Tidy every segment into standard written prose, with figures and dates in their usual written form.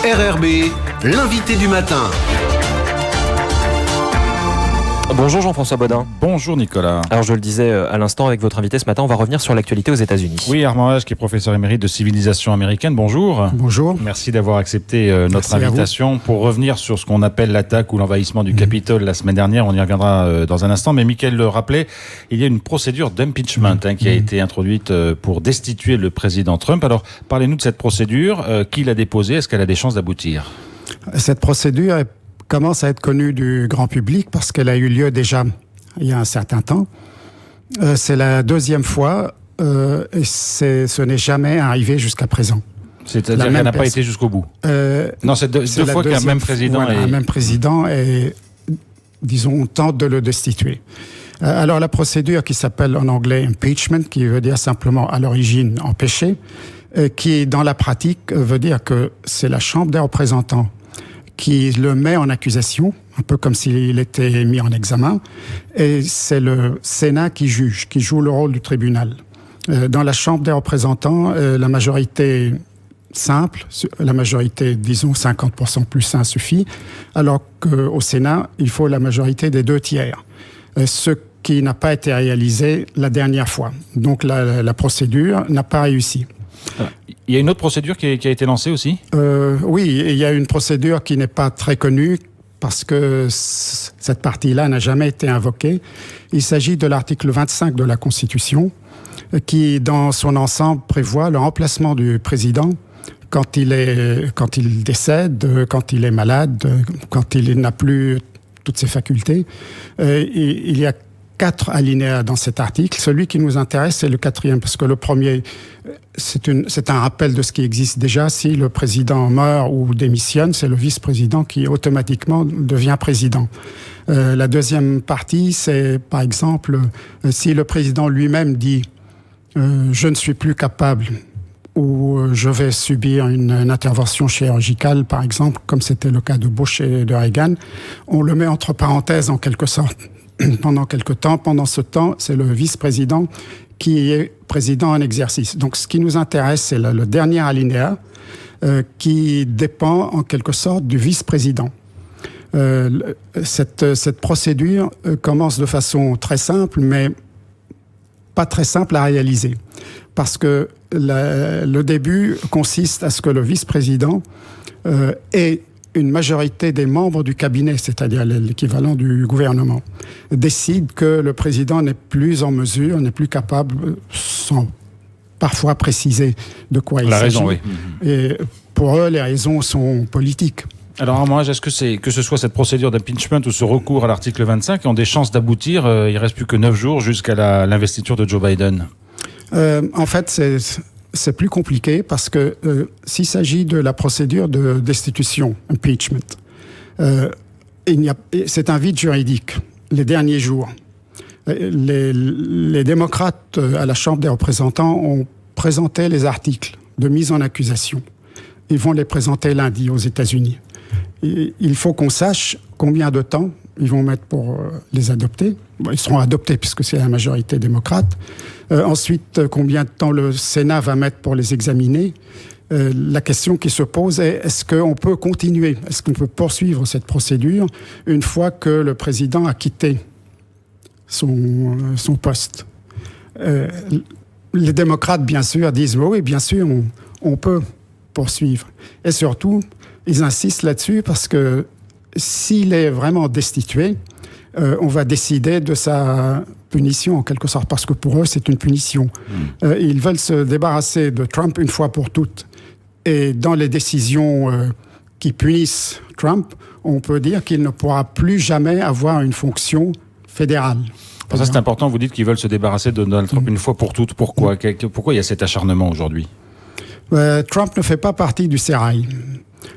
RRB, l'invité du matin. Bonjour Jean-François Bodin. Bonjour Nicolas. Alors je le disais à l'instant avec votre invité ce matin, on va revenir sur l'actualité aux États-Unis. Oui, Armand H, qui est professeur émérite de civilisation américaine. Bonjour. Bonjour. Merci d'avoir accepté notre invitation pour revenir sur ce qu'on appelle l'attaque ou l'envahissement du Capitole la semaine dernière. On y reviendra dans un instant. Mais Mickaël le rappelait, il y a une procédure d'impeachment qui a été introduite pour destituer le président Trump. Alors parlez-nous de cette procédure. Qui l'a déposée? Est-ce qu'elle a des chances d'aboutir? Cette procédure commence à être connue du grand public parce qu'elle a eu lieu déjà il y a un certain temps. C'est la deuxième fois et ce n'est jamais arrivé jusqu'à présent. C'est-à-dire qu'elle n'a pas été jusqu'au bout. Non, c'est deux fois qu'un même président un même président et, disons, on tente de le destituer. Alors la procédure qui s'appelle en anglais impeachment, qui veut dire simplement à l'origine empêcher, qui dans la pratique veut dire que c'est la Chambre des représentants qui le met en accusation, un peu comme s'il était mis en examen, et c'est le Sénat qui juge, qui joue le rôle du tribunal. Dans la Chambre des représentants, la majorité simple, la majorité, disons 50% plus 1 suffit, alors qu'au Sénat, il faut la majorité des 2/3, ce qui n'a pas été réalisé la dernière fois. Donc la procédure n'a pas réussi. Il y a une autre procédure qui a été lancée aussi? Oui, il y a une procédure qui n'est pas très connue parce que cette partie-là n'a jamais été invoquée. Il s'agit de l'article 25 de la Constitution qui, dans son ensemble, prévoit le remplacement du président quand il décède, quand il est malade, quand il n'a plus toutes ses facultés. Il y a 4 alinéas dans cet article. Celui qui nous intéresse, c'est le 4e, parce que le premier, c'est un rappel de ce qui existe déjà. Si le président meurt ou démissionne, c'est le vice-président qui automatiquement devient président. La deuxième partie, c'est par exemple, si le président lui-même dit « je ne suis plus capable » ou « je vais subir une intervention chirurgicale », par exemple, comme c'était le cas de Bush et de Reagan, on le met entre parenthèses en quelque sorte. Pendant quelque temps. Pendant ce temps, c'est le vice-président qui est président en exercice. Donc, ce qui nous intéresse, c'est le dernier alinéa qui dépend en quelque sorte du vice-président. Cette procédure commence de façon très simple, mais pas très simple à réaliser. Parce que le début consiste à ce que le vice-président ait une majorité des membres du cabinet, c'est-à-dire l'équivalent du gouvernement, décide que le président n'est plus en mesure, n'est plus capable, sans parfois préciser de quoi il s'agit. La raison, oui. Et pour eux, les raisons sont politiques. Alors, moi, est-ce que ce soit cette procédure d'impeachment ou ce recours à l'article 25 ont des chances d'aboutir? Il ne reste plus que 9 jours jusqu'à l'investiture de Joe Biden. En fait, c'est plus compliqué parce que s'il s'agit de la procédure de destitution, impeachment, c'est un vide juridique. Les derniers jours, les démocrates à la Chambre des représentants ont présenté les articles de mise en accusation. Ils vont les présenter lundi aux États-Unis. Il faut qu'on sache combien de temps ils vont mettre pour les adopter. Bon, ils seront adoptés puisque c'est la majorité démocrate. Ensuite, combien de temps le Sénat va mettre pour les examiner. La question qui se pose est, est-ce qu'on peut continuer? Est-ce qu'on peut poursuivre cette procédure une fois que le président a quitté son poste? Les démocrates, bien sûr, disent oui, bien sûr, on peut poursuivre. Et surtout, ils insistent là-dessus parce que s'il est vraiment destitué, on va décider de sa punition en quelque sorte, parce que pour eux, c'est une punition. Ils veulent se débarrasser de Trump une fois pour toutes. Et dans les décisions qui punissent Trump, on peut dire qu'il ne pourra plus jamais avoir une fonction fédérale. Pour ça, c'est important, vous dites qu'ils veulent se débarrasser de Donald Trump une fois pour toutes. Pourquoi il y a cet acharnement aujourd'hui? Trump ne fait pas partie du sérail.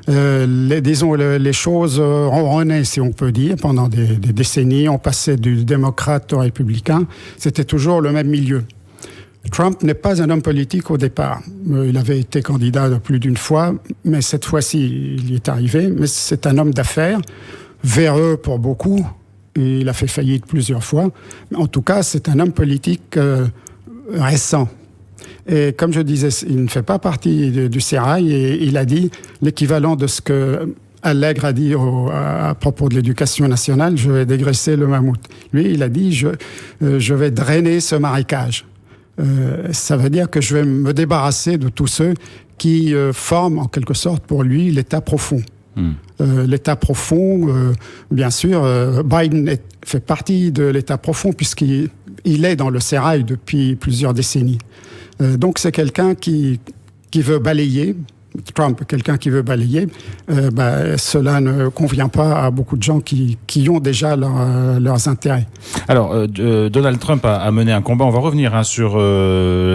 Les choses ronronnaient, si on peut dire, pendant des décennies. On passait du démocrate au républicain. C'était toujours le même milieu. Trump n'est pas un homme politique au départ. Il avait été candidat plus d'une fois, mais cette fois-ci, il y est arrivé. Mais c'est un homme d'affaires, véreux pour beaucoup. Il a fait faillite plusieurs fois. En tout cas, c'est un homme politique récent. Et comme je disais, il ne fait pas partie du sérail, et il a dit l'équivalent de ce que Allègre a dit à propos de l'éducation nationale: je vais dégraisser le mammouth. Lui, il a dit je vais drainer ce marécage. Ça veut dire que je vais me débarrasser de tous ceux qui forment en quelque sorte pour lui l'état profond. L'état profond, bien sûr, Biden fait partie de l'état profond puisqu'il est dans le sérail depuis plusieurs décennies. Donc c'est quelqu'un qui veut balayer. Trump, quelqu'un qui veut balayer, cela ne convient pas à beaucoup de gens qui ont déjà leurs intérêts. Alors, Donald Trump a mené un combat. On va revenir sur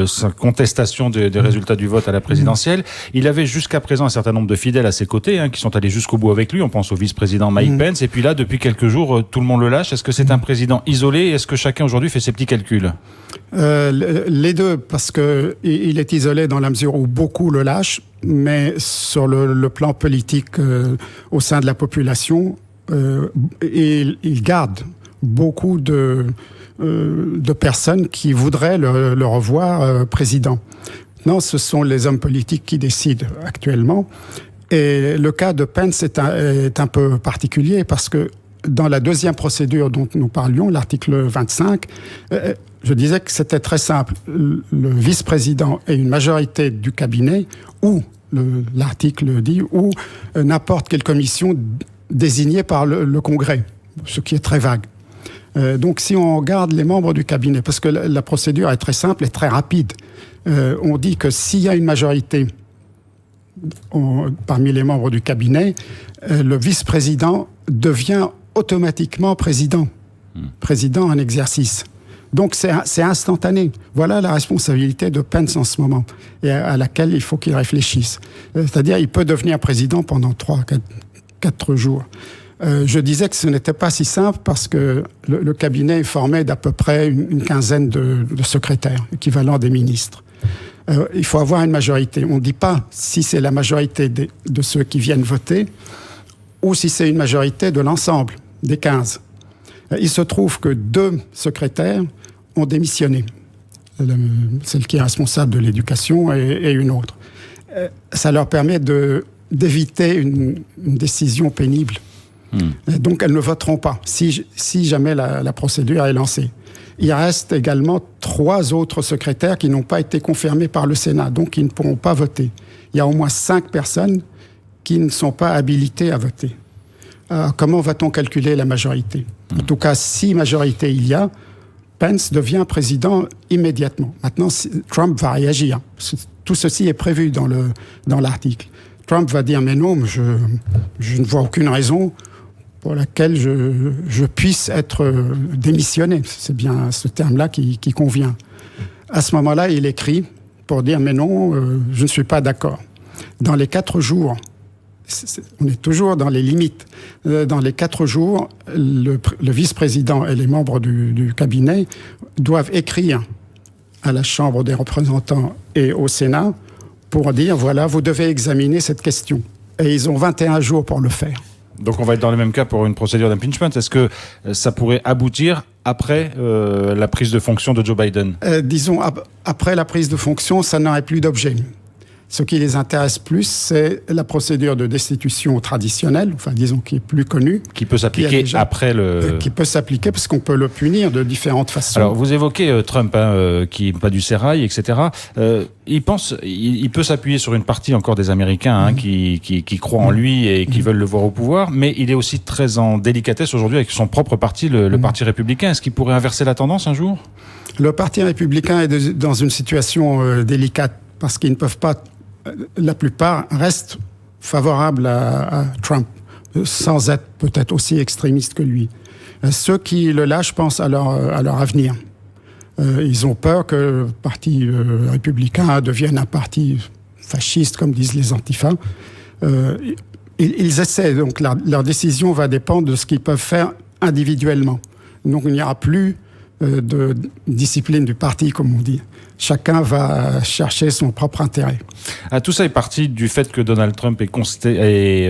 sa contestation des résultats du vote à la présidentielle. Il avait jusqu'à présent un certain nombre de fidèles à ses côtés, qui sont allés jusqu'au bout avec lui. On pense au vice-président Mike Pence. Et puis là, depuis quelques jours, tout le monde le lâche. Est-ce que c'est un président isolé? Est-ce que chacun aujourd'hui fait ses petits calculs? Les deux, parce que il est isolé dans la mesure où beaucoup le lâchent, mais sur le plan politique au sein de la population, il garde beaucoup de personnes qui voudraient le revoir président. Non, ce sont les hommes politiques qui décident actuellement. Et le cas de Pence est un peu particulier parce que dans la deuxième procédure dont nous parlions, l'article 25, je disais que c'était très simple. Le vice-président et une majorité du cabinet, ou l'article dit, ou n'importe quelle commission désignée par le Congrès, ce qui est très vague. Donc si on regarde les membres du cabinet, parce que la procédure est très simple et très rapide, on dit que s'il y a une majorité parmi les membres du cabinet, le vice-président devient automatiquement président en exercice. Donc c'est instantané. Voilà la responsabilité de Pence en ce moment, et à laquelle il faut qu'il réfléchisse. C'est-à-dire, il peut devenir président pendant 3-4 jours. Je disais que ce n'était pas si simple parce que le cabinet est formé d'à peu près une quinzaine de secrétaires, équivalent des ministres. Il faut avoir une majorité. On ne dit pas si c'est la majorité de ceux qui viennent voter ou si c'est une majorité de l'ensemble des 15. Il se trouve que 2 secrétaires ont démissionné. Celle qui est responsable de l'éducation et une autre. Ça leur permet d'éviter une décision pénible. Donc elles ne voteront pas si jamais la procédure est lancée. Il reste également 3 autres secrétaires qui n'ont pas été confirmés par le Sénat, donc qui ne pourront pas voter. Il y a au moins 5 personnes qui ne sont pas habilitées à voter. Comment va-t-on calculer la majorité? En tout cas, si majorité il y a, Pence devient président immédiatement. Maintenant, Trump va réagir. Tout ceci est prévu dans l'article. Trump va dire, mais non, je ne vois aucune raison pour laquelle je puisse être démissionné. C'est bien ce terme-là qui convient. À ce moment-là, il écrit pour dire, mais non, je ne suis pas d'accord. Dans les 4 jours, on est toujours dans les limites. Dans les 4 jours, le vice-président et les membres du cabinet doivent écrire à la Chambre des représentants et au Sénat pour dire, voilà, vous devez examiner cette question. Et ils ont 21 jours pour le faire. Donc on va être dans le même cas pour une procédure d'impeachment. Est-ce que ça pourrait aboutir après la prise de fonction de Joe Biden? Disons, après la prise de fonction, ça n'aurait plus d'objet. Ce qui les intéresse plus, c'est la procédure de destitution traditionnelle, enfin disons qui est plus connue. Qui peut s'appliquer après le... Qui peut s'appliquer parce qu'on peut le punir de différentes façons. Alors vous évoquez Trump, qui n'est pas du sérail, etc. Il peut s'appuyer sur une partie encore des Américains qui croient en lui et qui veulent le voir au pouvoir, mais il est aussi très en délicatesse aujourd'hui avec son propre parti, le Parti républicain. Est-ce qu'il pourrait inverser la tendance un jour? Le Parti républicain est dans une situation délicate parce qu'ils ne peuvent pas... La plupart restent favorables à Trump, sans être peut-être aussi extrémistes que lui. Ceux qui le lâchent pensent à leur avenir. Ils ont peur que le Parti républicain devienne un parti fasciste, comme disent les antifas. Ils essaient, donc leur décision va dépendre de ce qu'ils peuvent faire individuellement. Donc il n'y aura plus de discipline du parti, comme on dit. Chacun va chercher son propre intérêt. Tout ça est parti du fait que Donald Trump ait contesté les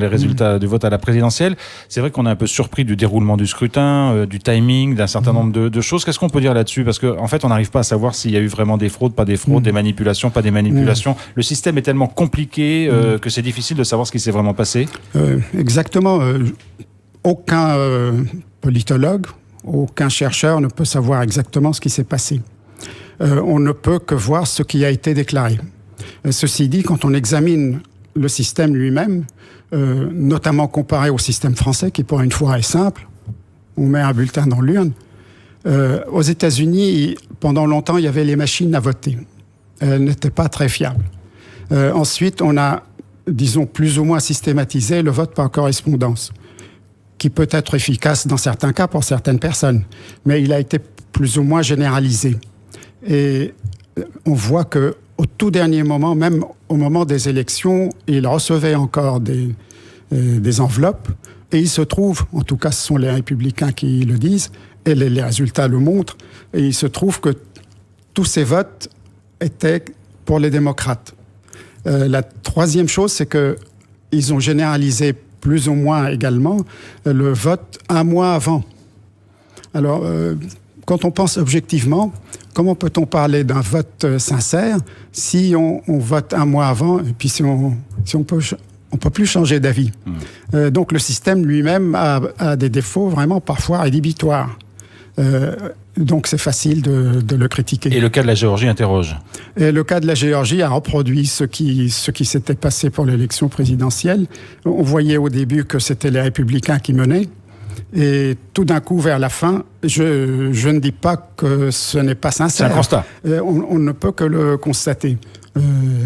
résultats du vote à la présidentielle. C'est vrai qu'on est un peu surpris du déroulement du scrutin, du timing, d'un certain nombre de choses. Qu'est-ce qu'on peut dire là-dessus? Parce qu'en fait, on n'arrive pas à savoir s'il y a eu vraiment des fraudes, pas des fraudes, des manipulations, pas des manipulations. Le système est tellement compliqué que c'est difficile de savoir ce qui s'est vraiment passé. Exactement. Aucun politologue, aucun chercheur ne peut savoir exactement ce qui s'est passé. On ne peut que voir ce qui a été déclaré. Ceci dit, quand on examine le système lui-même, notamment comparé au système français, qui pour une fois est simple, on met un bulletin dans l'urne. Aux États-Unis, pendant longtemps, il y avait les machines à voter. Elles n'étaient pas très fiables. Ensuite, on a, disons, plus ou moins systématisé le vote par correspondance, qui peut être efficace dans certains cas pour certaines personnes, mais il a été plus ou moins généralisé. Et on voit que au tout dernier moment, même au moment des élections, il recevait encore des enveloppes, et il se trouve, en tout cas ce sont les républicains qui le disent, et les résultats le montrent, et il se trouve que tous ces votes étaient pour les démocrates. La troisième chose, c'est qu'ils ont généralisé plus ou moins également le vote un mois avant. Alors, quand on pense objectivement, comment peut-on parler d'un vote sincère si on vote un mois avant et puis si on peut plus changer d'avis. Donc le système lui-même a des défauts vraiment parfois rédhibitoires. Donc c'est facile de le critiquer. Et le cas de la Géorgie interroge. Et le cas de la Géorgie a reproduit ce qui s'était passé pour l'élection présidentielle. On voyait au début que c'était les républicains qui menaient. Et tout d'un coup, vers la fin, je ne dis pas que ce n'est pas sincère. C'est un constat. On ne peut que le constater.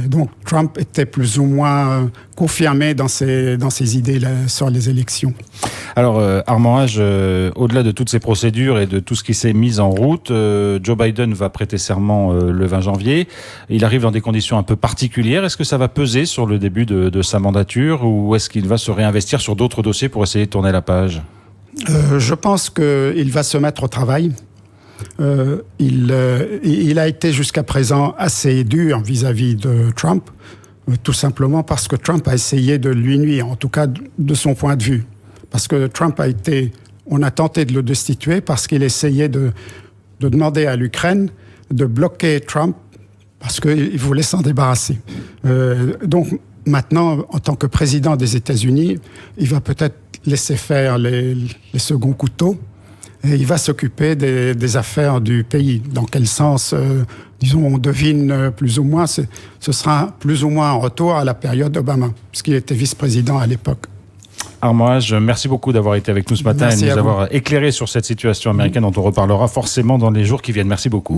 Donc Trump était plus ou moins confirmé dans ses idées là, sur les élections. Alors Armand Hage, au-delà de toutes ces procédures et de tout ce qui s'est mis en route, Joe Biden va prêter serment le 20 janvier. Il arrive dans des conditions un peu particulières. Est-ce que ça va peser sur le début de sa mandature ou est-ce qu'il va se réinvestir sur d'autres dossiers pour essayer de tourner la page? Je pense qu'il va se mettre au travail. Il a été jusqu'à présent assez dur vis-à-vis de Trump, tout simplement parce que Trump a essayé de lui nuire, en tout cas de son point de vue. Parce que Trump on a tenté de le destituer parce qu'il essayait de demander à l'Ukraine de bloquer Trump parce qu'il voulait s'en débarrasser. Donc maintenant, en tant que président des États-Unis, il va peut-être laisser faire les seconds couteaux. Et il va s'occuper des affaires du pays. Dans quel sens, disons, on devine plus ou moins, ce sera plus ou moins un retour à la période Obama, puisqu'il était vice-président à l'époque. Armand Hage, merci beaucoup d'avoir été avec nous ce matin et de nous avoir éclairé sur cette situation américaine dont on reparlera forcément dans les jours qui viennent. Merci beaucoup.